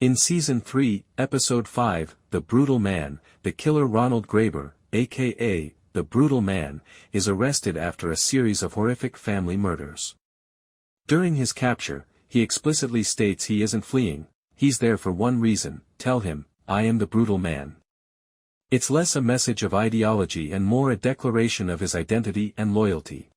In Season 3, Episode 5, The Brutal Man, the killer Ronald Graber, aka The Brutal Man, is arrested after a series of horrific family murders. During his capture, he explicitly states he isn't fleeing, he's there for one reason: tell him, I am the brutal man. It's less a message of ideology and more a declaration of his identity and loyalty.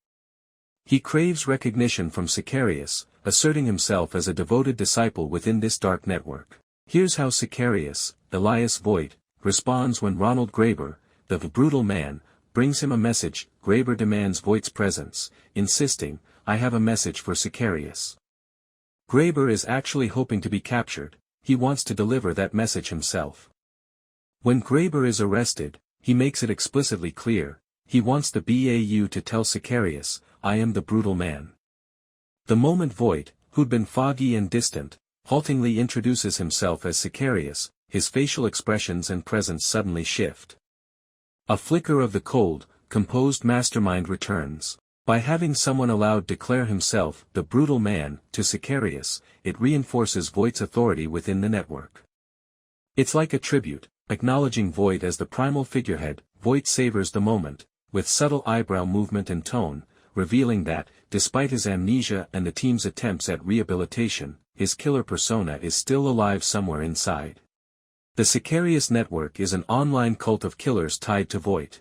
He craves recognition from Sicarius, asserting himself as a devoted disciple within this dark network. Here's how Sicarius, Elias Voit, responds when Ronald Graber, the brutal man, brings him a message. Graber demands Voit's presence, insisting, I have a message for Sicarius. Graber is actually hoping to be captured, he wants to deliver that message himself. When Graber is arrested, he makes it explicitly clear, he wants the BAU to tell Sicarius, I am the brutal man. The moment Voit, who'd been foggy and distant, haltingly introduces himself as Sicarius, his facial expressions and presence suddenly shift. A flicker of the cold, composed mastermind returns. By having someone allowed declare himself, the brutal man, to Sicarius, it reinforces Voit's authority within the network. It's like a tribute, acknowledging Voit as the primal figurehead. Voit savors the moment, with subtle eyebrow movement and tone, revealing that, despite his amnesia and the team's attempts at rehabilitation, his killer persona is still alive somewhere inside. The Sicarius network is an online cult of killers tied to Voit.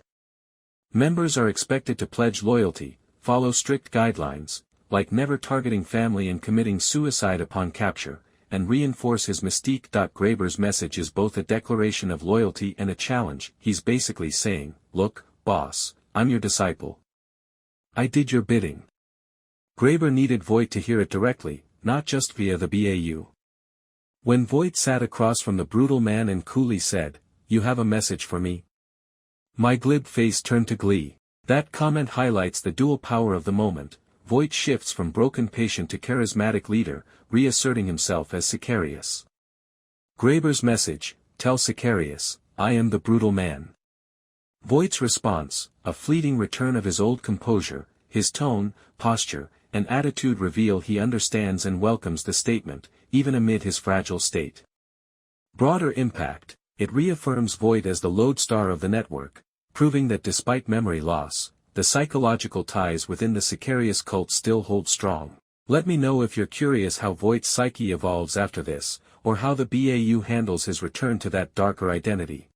Members are expected to pledge loyalty, follow strict guidelines, like never targeting family and committing suicide upon capture, and reinforce his mystique. Graber's message is both a declaration of loyalty and a challenge. He's basically saying, look, boss, I'm your disciple. I did your bidding. Graber needed Voit to hear it directly, not just via the BAU. When Voit sat across from the brutal man and coolly said, you have a message for me? My glib face turned to glee. That comment highlights the dual power of the moment. Voit shifts from broken patient to charismatic leader, reasserting himself as Sicarius. Graber's message, tell Sicarius, I am the brutal man. Voit's response, a fleeting return of his old composure, his tone, posture, and attitude reveal he understands and welcomes the statement, even amid his fragile state. Broader impact, it reaffirms Voit as the lodestar of the network, proving that despite memory loss, the psychological ties within the Sicarius cult still hold strong. Let me know if you're curious how Voit's psyche evolves after this, or how the BAU handles his return to that darker identity.